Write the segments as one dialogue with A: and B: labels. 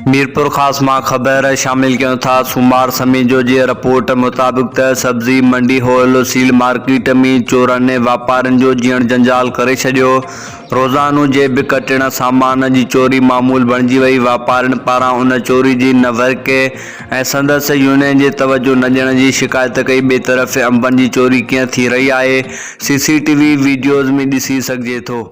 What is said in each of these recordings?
A: मीरपुर खास मां ख़बर शामिल कयूं था। सूमार समीजो जी रिपोर्ट मुताबिक़ त सब्ज़ी मंडी होल सील मार्केट में चोरनि वापारियुनि जो जीअण जंजाल करे छॾियो। रोज़ानो जेब कटण सामान जी चोरी मामूल बणिजी वई। वापारियुनि पारां उन चोरी जी न वरके ऐं संदसि यूनियन जे तवजो न ॾियण जी शिकायत कई। ॿिए तरफ़ अंबनि जी चोरी कीअं थी रही आहे CCTV वीडियोज़ में ॾिसी सघिजे थो।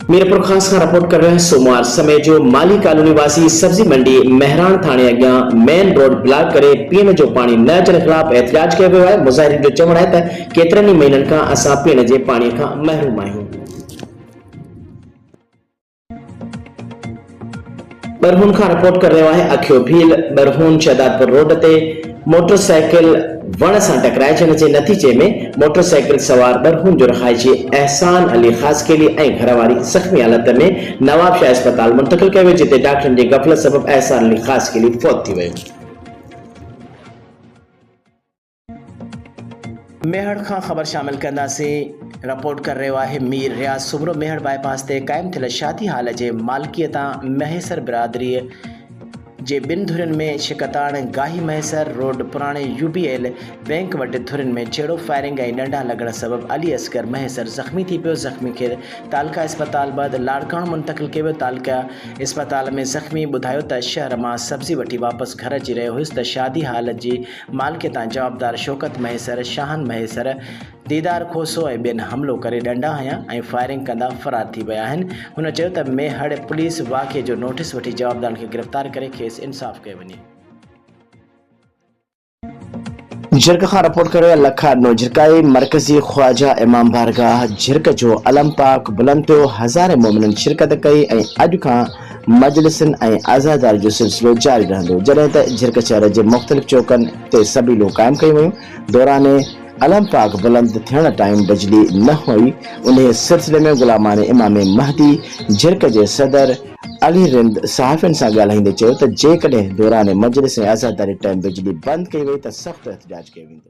B: मीरपुर खास का रिपोर्ट कर रहे हैं सोमवार समय जो माली कॉलोनी वासी सब्जी मंडी मेहरान थाने अॻियां मेन रोड ब्लॉक करे पीअण जो पानी न अचण खिलाफ एहतजाज कयो वियो आहे। मुज़ाहिरीन जो चवणु आहे त केतिरनि ई महीननि खां असां पीअण जे पाणी खां महरूम आहियूं। बरहून खां रिपोर्ट कर रहियो आहे अखियो भील बरहून शहदादपुर रोड ते मोटरसाइकिल वण सां टकराए जंहिं जे नतीजे में मोटरसाइकिल सवार बरहून जो रहायशी एहसान अली खासकेली ऐं घरवारी ज़ख़्मी हालत में नवाब शाह अस्पताल मुंतक़िल कयो, जिते डॉक्टरनि जी गफ़लत सबब एहसान अली खासकेली फौत थी वियो। मेहड़ खां ख़बर शामिल कंदासीं। रिपोर्ट कर रहियो आहे मीर रियाज़ सुमरो मेहड़ बाईपास ते क़ाइम थियल शादी हाल जे मालिकियतां महेसर बिरादरी जे ॿिनि धुरियुनि में शिकताण गाही महेसर रोड पुराणे UBL बैंक वटि धुरियुनि में छेड़ो फायरिंग ऐं डंडा लॻण सबब अली असगर महेसर ज़ख़्मी थी पियो। ज़ख़्मी खे तालका अस्पताल बाद लाड़काणो मुंतक़िल कयो वियो। तालका अस्पताल में ज़ख़्मी ॿुधायो त शहर मां सब्ज़ी वठी वापसि घर अची रहियो हुयुसि त शादी हालत जी मालिकियतां जवाबदार शौकत महेसर, शाहन महेसर, दीदार खोसो ऐं ॿियनि हमलो करे डंडा हंया ऐं फायरिंग कंदा फरार थी विया आहिनि। हुन चयो त मेहड़ पुलिस वाक़िए जो नोटिस वठी जवाबदारनि खे गिरफ़्तार करे खेसि इंसाफ़ कयो वञे। झिरक खां रिपोर्ट करे लखा नो झिरकाई मरकज़ी ख्वाजा इमाम बारगाह झिरक जो अलम पाक बुलंद पियो। हज़ारे मोमिननि शिरकत कई ऐं अॼु खां मजलिसनि ऐं आज़ादारी जो सिलसिलो जारी रहंदो। जॾहिं त झिरक शहर जे मुख़्तलिफ़ चौकनि ते सबीलूं क़ाइमु कयूं वयूं। दौरान अलम पाक बुलंद थियण टाइम बिजली न हुई। उन सिलसिले में गुलामान इमाम महदी झिरक जे सदर अली रिंद सहाफ़ियुनि सां ॻाल्हाईंदे चयो त जेकॾहिं दौरान मजलिस ऐं आज़ादारी टाइम बिजली बंदि कई वई त सख़्त एहतजाज कयो वेंदो।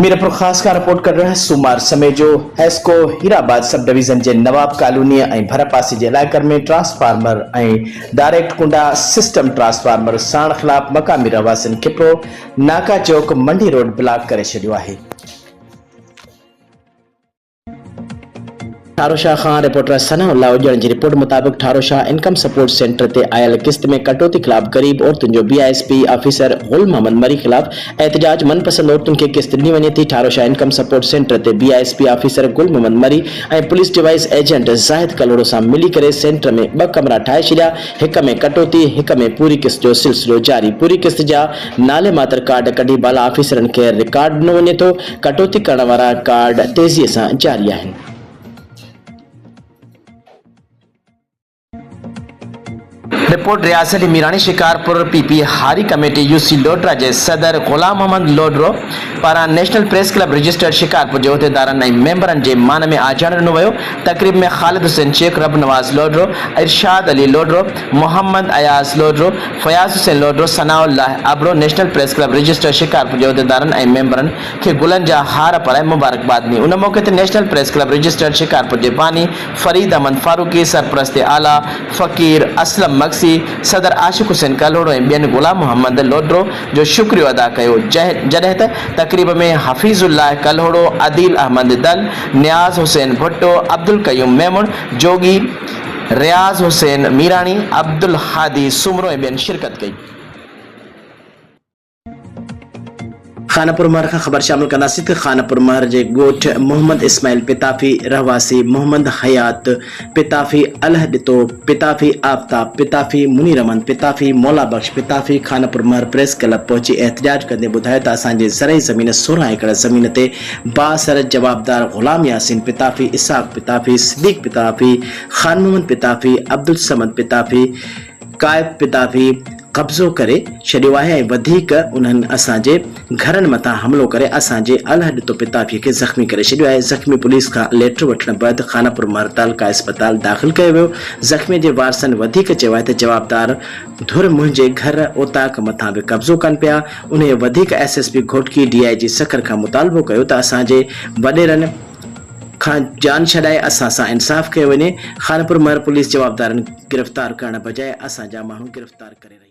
B: मीरपुर खास का रिपोर्ट कर रहे हैं सूमार समय जो हेस्को हीराबाद सब डिवीजन जे नवाब कॉलोनी ऐं भर पासे जे इलाइक़नि में ट्रांसफार्मर ऐं डायरेक्ट कुंडा सिस्टम ट्रांसफार्मर साण खिलाफ मक़ामी रहवासियुनि खिपरो नाका चौक मंडी रोड ब्लॉक करे छॾियो आहे। ठारोशाह खां रिपोर्टर सनाउल्लाह उजण जी रिपोर्ट मुताबिक़ ठारोशाह इनकम सपोर्ट सेंटर ते आयल किस्त में कटौती खिलाफ गरीब औरतुनि जो BISP ऑफिसर गुल मोहम्मद मरी खिलाफ एहतजाज। मनपसंद औरतुनि खे किस्त ॾिनी वञे थी। ठारोशाह इनकम सपोर्ट सेंटर ते BISP ऑफिसर गुल मोहम्मद मरी ऐं पुलिस डिवाइस एजेंट ज़ाहिद कलोड़ो सां मिली करे सेंटर में 2 कमरा ठाहे छॾिया। हिक में कटौती, हिक में पूरी किस्त जो सिलसिलो जारी। पूरी किस्त जा नाले मात्र कार्ड कढी बाला ऑफिसरनि खे रिकॉर्ड ॾिनो वञे थो। कटौती करण वारा कार्ड तेज़ीअ सां जारी आहिनि। रिपोर्ट रियासत मीरानी शिकारपुर PP हारी कमेटी UC लोडरा जे सदर गुलाम मोहम्मद लोडरो पारां national press club registered Shikarpur जे उहिदेदारनि ऐं मेंबरनि जे मान में आजाण ॾिनो वियो। तक़रीब में ख़ालिद Hussain Shaikh, Rab Nawaz Lodro, Irshad Ali Lodro, Mohammad Ayaz Lodro, Fayaz Hussain Lodro, Sanaullah Abro national press club registered Shikarpur जे उहिदेदारनि ऐं मेंबरनि खे गुलनि जा हार पाराए मुबारकबाद ॾिनी। उन मौक़े ते national press club registered Shikarpur जे बानी फरीद अहमद फारूकी, सरपरस्त आला फ़कीर असलम मक्सी, सदर आशिक हुसैन कलोड़ो ऐं ॿियनि गुलाम मोहम्मद लोडरो जो शुक्रियो अदा कयो। जॾहिं त तक़रीब में हफ़ीज़ुल्लाह कलोड़ो, अदील अहमद दल, नियाज़ हुसैन भुट्टो, अब्दुल कयूम मेमुन जोगी, रियाज़ हुसैन मीरानी, अब्दुल हादी सुमरो ऐं ॿियनि शिरकत कई। खानापुर महर खां ख़बर शामिल कंदासीं त खानापुर महर जे ॻोठ मोहम्मद इस्माइल पिताफ़ी रहवासी मोहम्मद हयात पिताफ़ी अलहदितो पिताफ़ी आफ्ताब पिताफ़ी मुनीर अहमद पिताफ़ी मौला बख्श पिताफ़ी खानापुर महर प्रेस क्लब पहुची एहतजाज कंदे ॿुधायो त असांजे ज़रई ज़मीन 16 एकड़ ज़मीन ते बासर जवाबदार गुलाम यासीन पिताफ़ी, इसाक पिताफ़ी, सिद्दीक पिताफ़ी, खान मोहम्मद पिताफ़ी, अब्दुल समद पिताफ़ी, कायब पिताफ़ी कब्ज़ो करे छॾियो आहे ऐं वधीक उन्हनि असांजे घरनि मथां हमलो करे असांजे अलहदितो पिताफ़ीअ खे ज़ख़्मी करे छॾियो आहे। ज़ख़्मी पुलिस खां लेटर वठण बैदि खानापुर महर तालका अस्पताल दाख़िल कयो वियो। ज़ख़्मी जे वारसनि वधीक चयो आहे त जवाबदार धुर मुंहिंजे घर ओताक मथां बि कब्ज़ो कनि पिया। उन वधीक SSP घोटकी DIG सखर खां मुतालबो कयो त असांजे वॾेरनि जान छॾाए असां सां इंसाफ़ कयो वञे। खानपुर महर पुलिस जवाबदारनि गिरफ़्तार करण बजाए असां जा माण्हू गिरफ़्तार करे रही।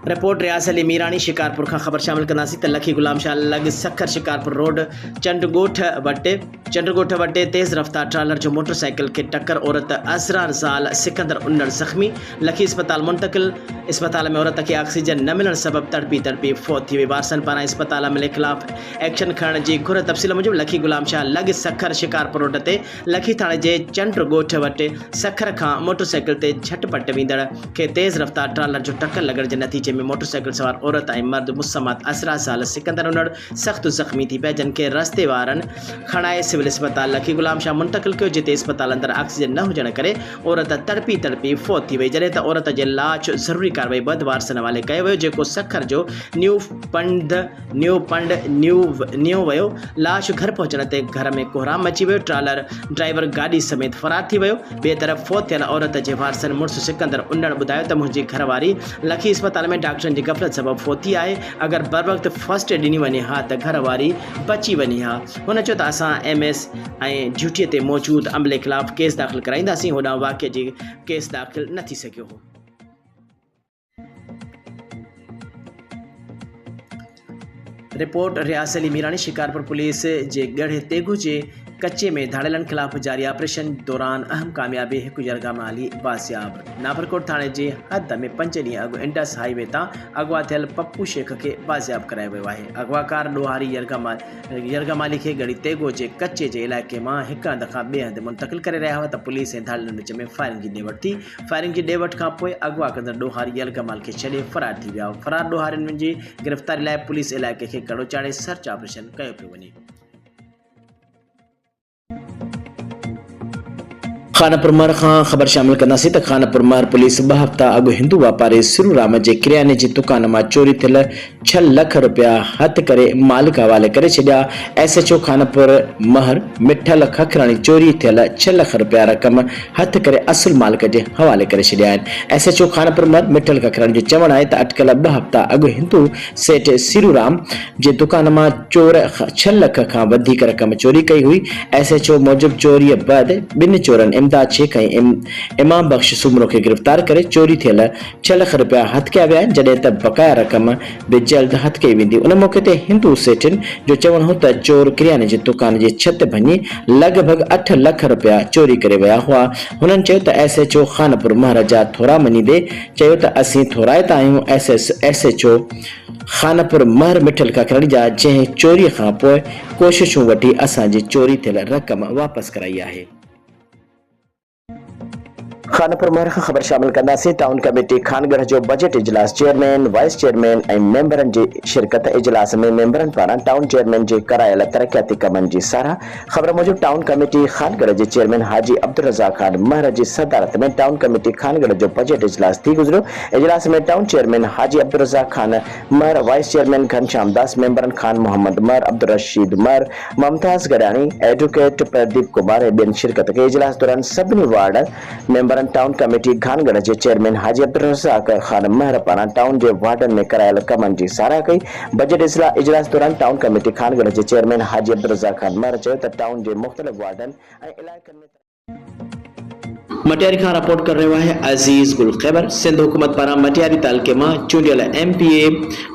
B: रिपोर्ट रियाज़ अली मीरानी शिकारपुर का खबर शामिल कंदासीं त लखी गुलाम शाह लॻ सखर शिकारपुर रोड चंडगोठ वटे तेज़ रफ्तार ट्रालर जो मोटरसाइकिल के टक्कर औरत असरार ज़ाल सिकंदर उन्नड़ ज़ख्मी लखी अस्पताल मुंतकिल। अस्पताल में औरत के ऑक्सीजन न मिलण सबब तड़पी फौत थी वई। वारसन पारां अस्पताल अमले खिलाफ़ एक्शन खणण जी घुर। तफ़सील मूजिब लखी गुलाम शाह लॻ सखर शिकारपुर रोड ते लखी थाणे जे चंडगोठ वटे सखर खां मोटरसाइकिल ते झटपट वेंदड़ के तेज़ रफ्तार ट्रालर जो टक्कर लॻण जे नतीजे में मोटरसाइकिल सवार औरत ऐं मर्द मुसम्मत असरा ज़ाल सिकंदर उन्नड़ सख़्त ज़ख्मी थी पिया, जिनके रस्ते वारनि खणाए सिविल अस्पताल लखी गुलाम शाह मुंतकिल कियो, जिते अस्पताल अंदर ऑक्सीजन न हुजण करे औरत तड़पी फौत थी वई। जॾहिं त औरत जे लाश ज़रूरी कार्रवाई बद वारसन हवाले कयो वियो, जेको सखर जो न्यू वियो। लाश घर पहुचण ते घर में कोहराम मची वियो। ट्रालर ड्राइवर गाॾी समेत फरार थी वियो। ॿिए तरफ़ फौत थियल औरत जे वारसनि मुड़ुसु सिकंदर उन्नड़ ॿुधायो त मुंहिंजी घरवारी लखी अस्पताल में डॉक्टरनि जी गफ़लत सबब फौत थी आहे। अगरि बर वक़्तु फर्स्ट एड ॾिनी वञे हा त घरवारी बची वञी हा। हुन चयो त असां MS ऐं ड्यूटीअ ते मौजूदु अमले ख़िलाफ़ केस दाख़िल कराईंदासीं। होॾां वाक़िए जी केस दाख़िल न थी सघियो हो। रिपोर्ट रियाज़ अली मीरानी शिकारपुर पुलिस जे गढ़े तेगू जे कच्चे में धाड़ेलनि खिलाफ़ जारी ऑपरेशन दौरान अहम कामयाबी। हिकु यरगामाली बासियाब। नाबरकोट थाणे जे हद में 5 ॾींहं अॻु इंडस हाईवे तां अगवा थियल पप्पू शेख खे बाज़ियाब करायो वियो आहे। अगवाकार ॾोहारी यरगामाली खे गढ़ी तेगो जे कच्चे जे इलाइक़े मां हिकु हंध खां ॿिए हंधि मुंतकिल करे रहिया हुआ त पुलिस ऐं धाड़ेलनि विच में फायरिंग जी ॾे वठि थी। फायरिंग जी ॾे वठि खां पोइ अगवा कंदड़ ॾोहारी यरगामाल खे छॾे फरार थी विया। फरार ॾोहारियुनि जी गिरफ़्तारी लाइ पुलिस इलाइक़े खे कड़ो चाढ़े सर्च ऑपरेशन कयो पियो वञे। खानपुर महर खां ख़बर शामिल कंदासीं त खानपुर महर पुलिस 2 हफ़्ता अॻु हिंदू वापारी सिरूराम जे किरियाने जी दुकान मां चोरी थियल 6 लख रुपया हथ करे मालिक हवाले करे छॾिया। SHO खानपुर महर मिठल खखराणी चोरी थियल 6 लख रुपया रक़म हथ करे असुल मालिक जे हवाले करे छॾिया आहिनि। SHO खानपुर महर मिठल खखराणी जो चवणु आहे त अटकल 2 हफ़्ता अॻु हिंदू सेठ सिरूराम जे दुकान मां चोर 6 लख खां वधीक रक़म चोरी कई हुई। SHO मूजिबि चोरीअ बैदि 2 चोरनि इमदाद शेख ऐं इमाम बख्श सुमरो खे गिरफ़्तार करे चोरी थियल 6 लख रुपया हथ कया विया आहिनि, जॾहिं त बकाया रक़म बि जल्द हथ कई वेंदी। उन मौक़े ते हिंदू सेठनि जो चवणु हो त चोर किरियाने जी दुकान जी छित भञी लॻभॻि 8 लख रुपया चोरी करे विया हुआ। हुननि चयो त SHO खानपुर महर जा थोरा मञीदे चयो त असीं थोराइता आहियूं। SHO खानपुर महर मिठल खखराणी जा जंहिं चोरीअ खां पोइ कोशिशूं वठी असांजी चोरी थियल रक़म वापसि कराई आहे। खानपुर महर खां ख़बर शामिल कंदासीं। टाउन कमेटी खानगढ़ जो बजट इजलास चेयरमैन वाइस चेयरमैन ऐं मेंबरनि जी शिरकत। इजलास में मेंबरनि पारां टाउन चेयरमैन जे करायल तरक़ियाती कमनि जी साराह। ख़बर मूजिबि टाउन कमेटी खानगढ़ जे चेयरमैन हाजी अब्दुल रज़ाक खान महर जी सदारत में टाउन कमेटी खानगढ़ जो बजट इजलास थी गुज़रियो। इजलास में टाउन चेयरमैन हाजी अब्दुल रज़ाक खान महर, वाइस चेयरमैन घनश्याम दास, मेंबरनि खान मोहम्मद महर, अब्दुल रशीद महर, मुमताज़ गडाणी, एडवोकेट प्रदीप कुमार ऐं ॿियनि शिरकत कई। इजलास दौरान सभिनी वार्ड मेंबरनि टाउन कमेटी खानगढ़ जे चेयरमैन हाजी अब्दुल रज़ाक खान महर पारां टाउन जे वार्डनि में करायल कमनि जी साराह कई। बजट इजलास दौरान टाउन कमेटी खानगढ़ जे चेयरमैन हाजी अब्दुल रज़ाक खान महर चयो त टाउन जे मुख़्तलिफ़ वार्डनि ऐं इलाइक़नि में मटियारी खां रिपोर्ट कर रहियो आहे अज़ीज़ गुल ख़ैबर। सिंध हुकूमत पारां मटियारी तालुके मां चूंडियल MPA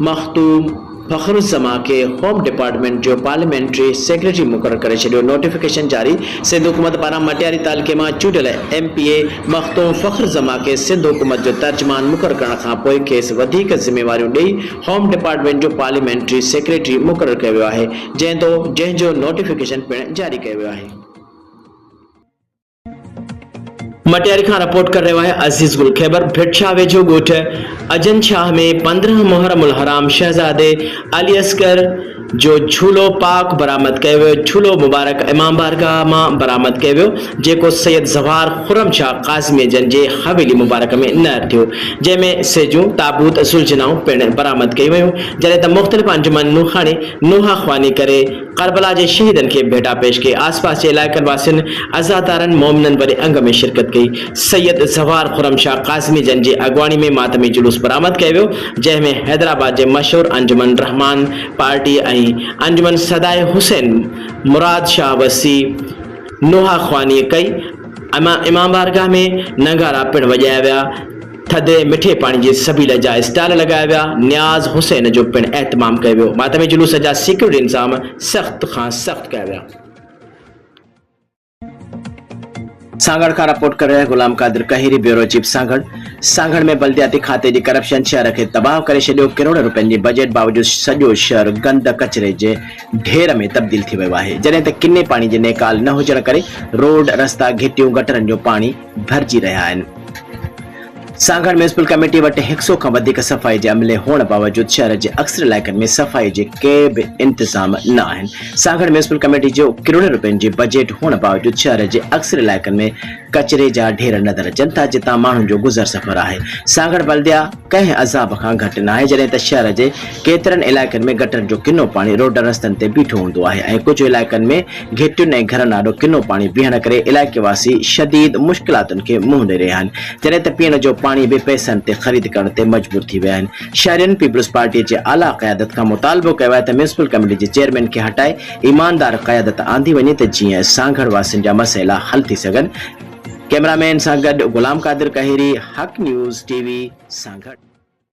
B: मखतूम फ़खरुज़्ज़मा के होम डिपार्टमेंट जो पार्लियामेंट्री सेक्रेटरी मुक़रर करे छॾियो। नोटिफिकेशन जारी। सिंध हुकूमत पारां मटियारी तालुके मां चूंडियल MPA मखतूम फ़खरुज़्ज़मा के सिंध हुकूमत जो तर्जुमान मुक़रर करण खां पोइ खेसि वधीक ज़िम्मेवारियूं ॾेई होम डिपार्टमेंट जो पार्लियामेंट्री सेक्रेटरी मुक़रर कयो वियो आहे, जंहिंजो नोटिफिकेशन पिणु जारी कयो वियो आहे। मटियारी खां रिपोर्ट कर रहियो आहे अज़ीज़ गुल ख़ैबर। भिटशाह वेझो ॻोठ अजन शाह में 15 मुहर्रमुल हराम शहज़ादे अली असगर जो झूलो पाक बरामद कयो वियो। झूलो मुबारक इमाम बारगाह मां बरामद कयो वियो, जेको सैयद ज़वार खुरम शाह क़ाज़मी जन जे हवेली मुबारक में न थियो, जंहिंमें सेजूं ताबूत सुलझनाऊं पिणु बरामद कयूं वियूं। जॾहिं त मुख़्तलिफ़ अंजुमन नूहाणी नूहा ख़्वानी करे करबला जे शहीदनि खे भेटा पेश कई। आसपास जे इलाइक़नि वासियुनि अज़ादारनि मोमिननि वॾे अंग में शिरकत कई। कई। सैयद ज़फ़ार खुरमशाह कासिमी जन जी अगवानी में मातमी जुलूस बरामद किया वियो, जंहिंमें हैदराबाद जे मशहूर अंजुमन रहमान पार्टी ऐं अंजुमन सदाए हुसैन मुराद शाह वसी नोहा ख़्वानी कई। इमाम बारगाह में नगारा पिण वॼाया विया, थधे मिठे पानी जी सबील जा स्टाल लगाया विया, न्याज़ हुसैन जो पिण एहतमाम कयो वियो। मातमी जुलूस जा सिक्योरिटी इंतज़ाम सख्त खां सख्त कया विया। सांगड़ का रिपोर्ट कर रहे गुलाम कादिर कहिरी, ब्यूरो चीफ सांगड़ में बल्दियाती खाते जी करप्शन शहर के तबाह करे छॾियो। करोड़ रुपयनि जी बजट बावजूद सॼो शहर गंद कचरे जे ढेर में तब्दील थी वियो आहे, जॾहिं त किने पानी जे नेकाल न हुजण करे रोड रस्ता घिटियूं गटरनि जो पानी भरिजी रहिया आहिनि। सांगड़ म्यूनिसिपल कमेटी वटि 100 खां वधीक सफ़ाई जे अमले हुअण बावजूद शहर जे अक्सर इलाइक़नि में सफ़ाई जे के बि इंतज़ाम न आहिनि। सांगड़ म्यूनिसिपल कमेटी जो करोड़ रुपयनि जी बजट हुअण बावजूद शहर जे अक्सर इलाइक़नि में कचरे जा ढेर नज़र अचनि था, जितां माण्हुनि जो गुज़र सफ़र आहे। सांगड़ बल्दिया कंहिं अज़ाब खां घटि न आहे, जॾहिं त शहर जे केतिरनि इलाइक़नि में गटर जो किनो पाणी रोड रस्तनि ते बीठो हूंदो आहे ऐं कुझु इलाइक़नि में घिटियुनि ऐं घरनि ॾाढो किनो पाणी बीहण करे इलाइक़े वासी शदीद मुश्किलातुनि खे मुंहुं ॾेई रहिया आहिनि, जॾहिं त पीअण जो पाणी बि पैसनि ते ख़रीद करण ते मजबूर थी विया आहिनि। शहरियुनि पीपल्स पार्टी जे आला क़यादत खां मुतालबो कयो आहे त म्यूनिसिपल कमेटी जे चेयरमैन खे हटाए ईमानदार क़यादत आंदी वञे त जीअं सांगड़ वासियुनि जा मसइला हल थी सघनि। कैमरामैन सां गॾु गुलाम कादिर कहिरी, हक़ न्यूज़ टीवी, सांगड़।